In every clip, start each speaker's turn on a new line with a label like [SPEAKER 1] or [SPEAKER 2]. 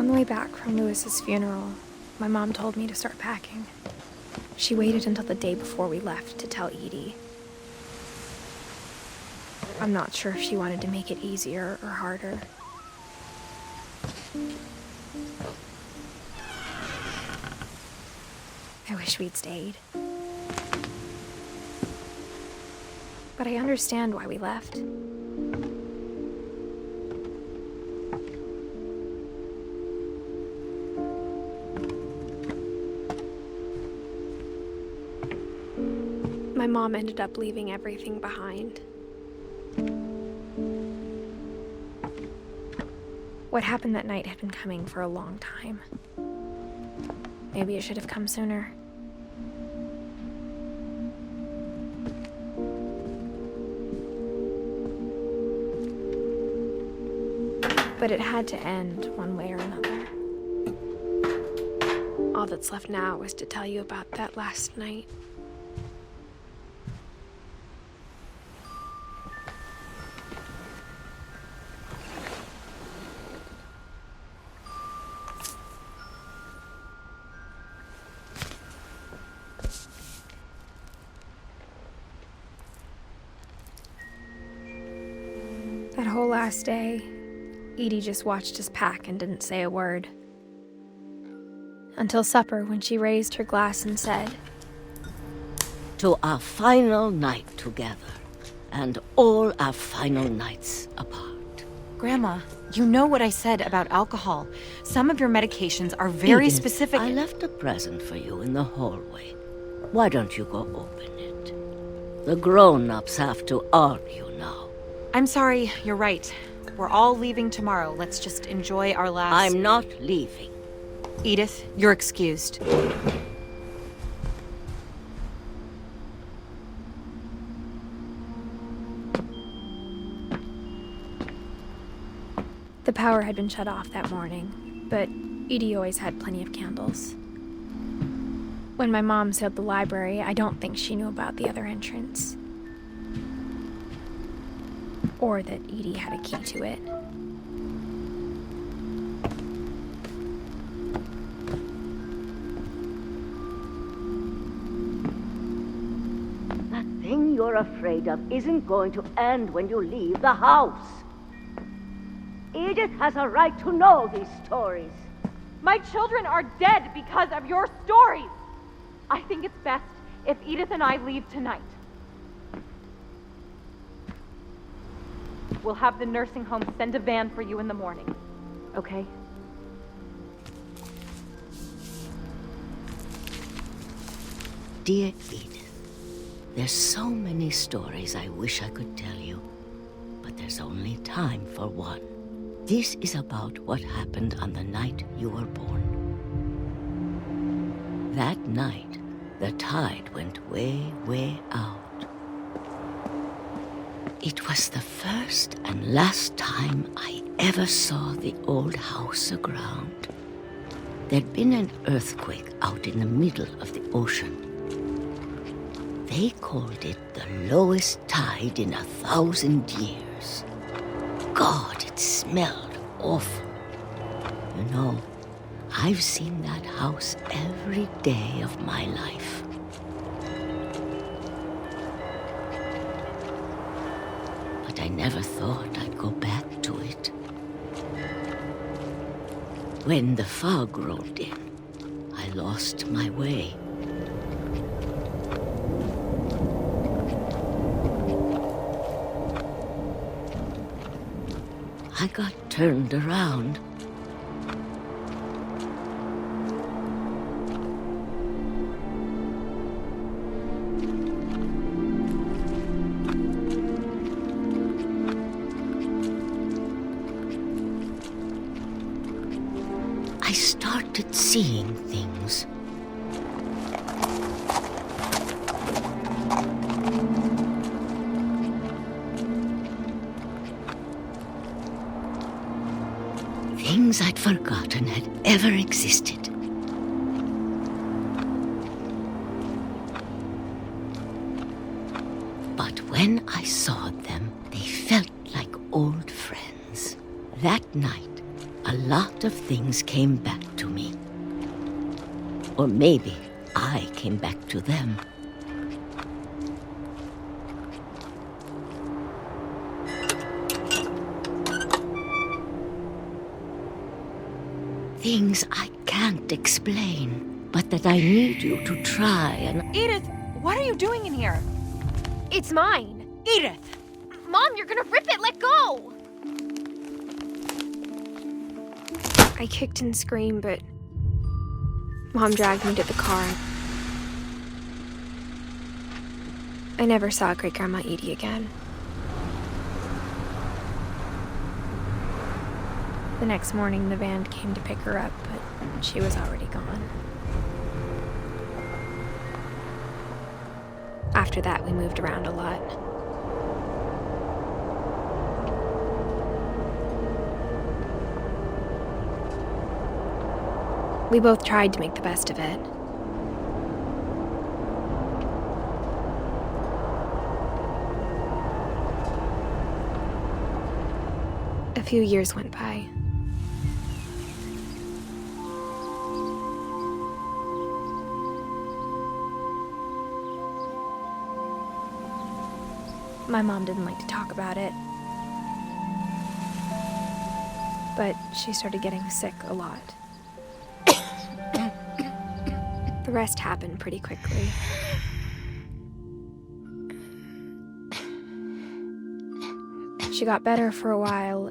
[SPEAKER 1] On the way back from Lewis's funeral, my mom told me to start packing. She waited until the day before we left to tell Edie. I'm not sure if she wanted to make it easier or harder. I wish we'd stayed. But I understand why we left. My mom ended up leaving everything behind. What happened that night had been coming for a long time. Maybe it should have come sooner. But it had to end one way or another. All that's left now is to tell you about that last night. That whole last day, Edie just watched us pack and didn't say a word. Until supper, when she raised her glass and said,
[SPEAKER 2] "To our final night together, and all our final nights apart."
[SPEAKER 3] Grandma, you know what I said about alcohol. Some of your medications are very
[SPEAKER 2] Edith,
[SPEAKER 3] specific.
[SPEAKER 2] I left a present for you in the hallway. Why don't you go open it? The grown-ups have to argue now.
[SPEAKER 3] I'm sorry, you're right. We're all leaving tomorrow. Let's just enjoy our last...
[SPEAKER 2] I'm not leaving.
[SPEAKER 3] Edith, you're excused.
[SPEAKER 1] The power had been shut off that morning, but Edie always had plenty of candles. When my mom sealed the library, I don't think she knew about the other entrance. Or that Edie had a key to it.
[SPEAKER 2] That thing you're afraid of isn't going to end when you leave the house. Edith has a right to know these stories.
[SPEAKER 4] My children are dead because of your stories. I think it's best if Edith and I leave tonight. We'll have the nursing home send a van for you in the morning, okay?
[SPEAKER 2] Dear Edith, there's so many stories I wish I could tell you, but there's only time for one. This is about what happened on the night you were born. That night, the tide went way, way out. It was the first and last time I ever saw the old house aground. There'd been an earthquake out in the middle of the ocean. They called it the lowest tide in 1,000 years. God, it smelled awful. You know, I've seen that house every day of my life. But I never thought I'd go back to it. When the fog rolled in, I lost my way. I got turned around. I started seeing things. Things I'd forgotten had ever existed. But when I saw them, they felt like old friends. That night, a lot of things came back to me. Or maybe I came back to them. Things I can't explain, but that I need you to try and...
[SPEAKER 3] Edith, what are you doing in here?
[SPEAKER 1] It's mine.
[SPEAKER 3] Edith!
[SPEAKER 1] Mom, you're gonna rip it! Let go! I kicked and screamed, but Mom dragged me to the car. I never saw Great-Grandma Edie again. The next morning, the van came to pick her up, but she was already gone. After that, we moved around a lot. We both tried to make the best of it. A few years went by. My mom didn't like to talk about it, but she started getting sick a lot. The rest happened pretty quickly. She got better for a while,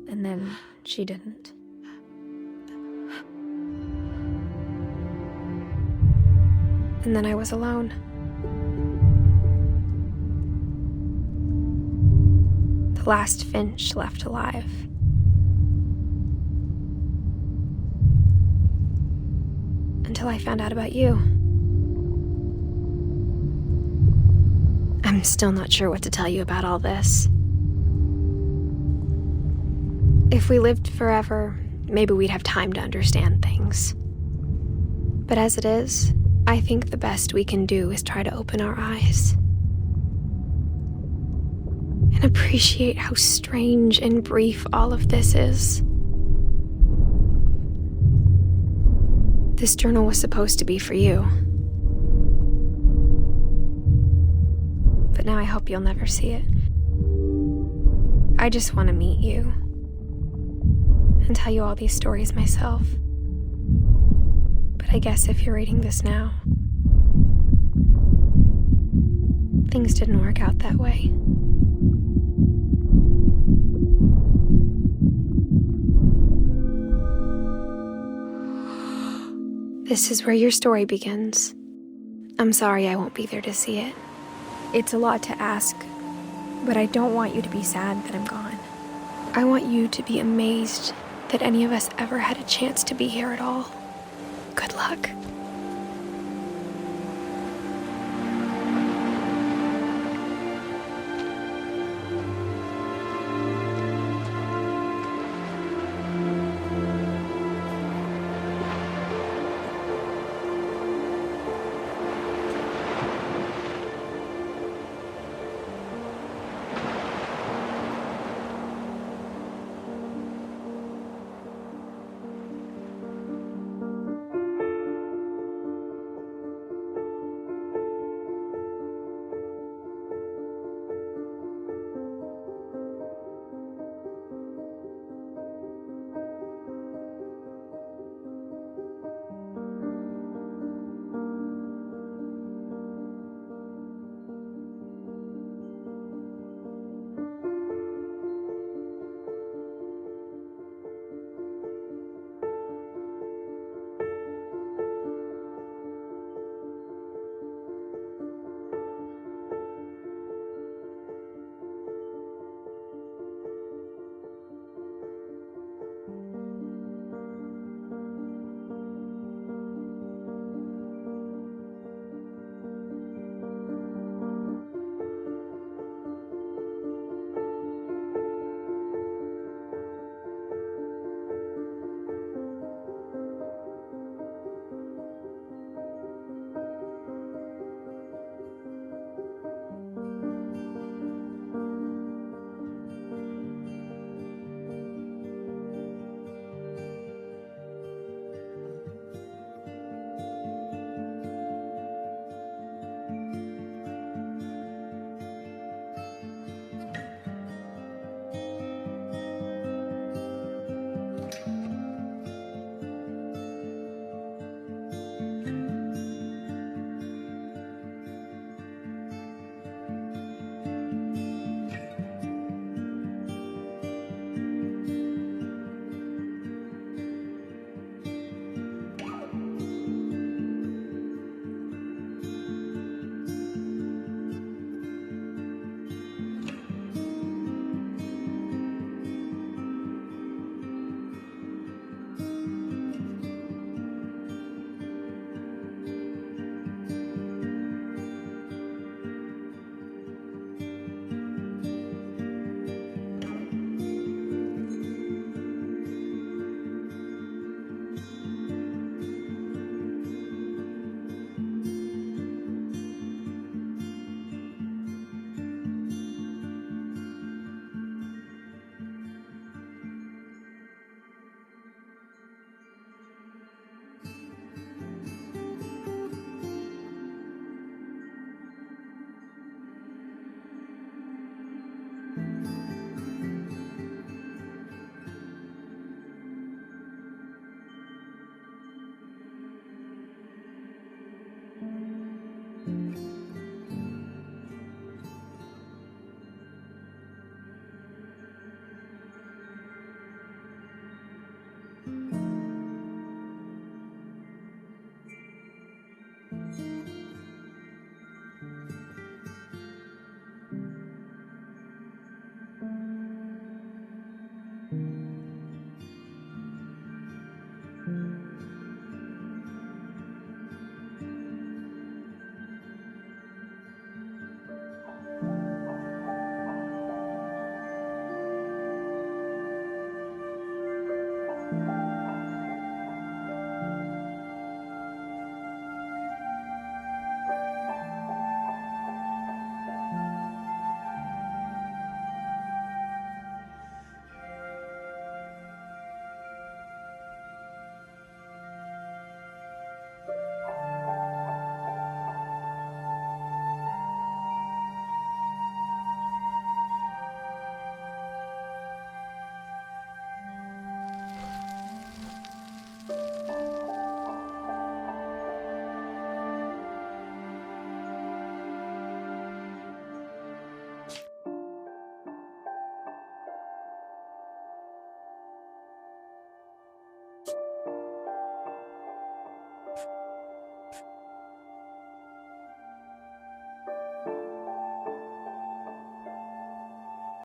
[SPEAKER 1] and then she didn't. And then I was alone. The last Finch left alive. Until I found out about you. I'm still not sure what to tell you about all this. If we lived forever, maybe we'd have time to understand things. But as it is, I think the best we can do is try to open our eyes. And appreciate how strange and brief all of this is. This journal was supposed to be for you. But now I hope you'll never see it. I just want to meet you and tell you all these stories myself. But I guess if you're reading this now, things didn't work out that way. This is where your story begins. I'm sorry I won't be there to see it. It's a lot to ask, but I don't want you to be sad that I'm gone. I want you to be amazed that any of us ever had a chance to be here at all. Good luck.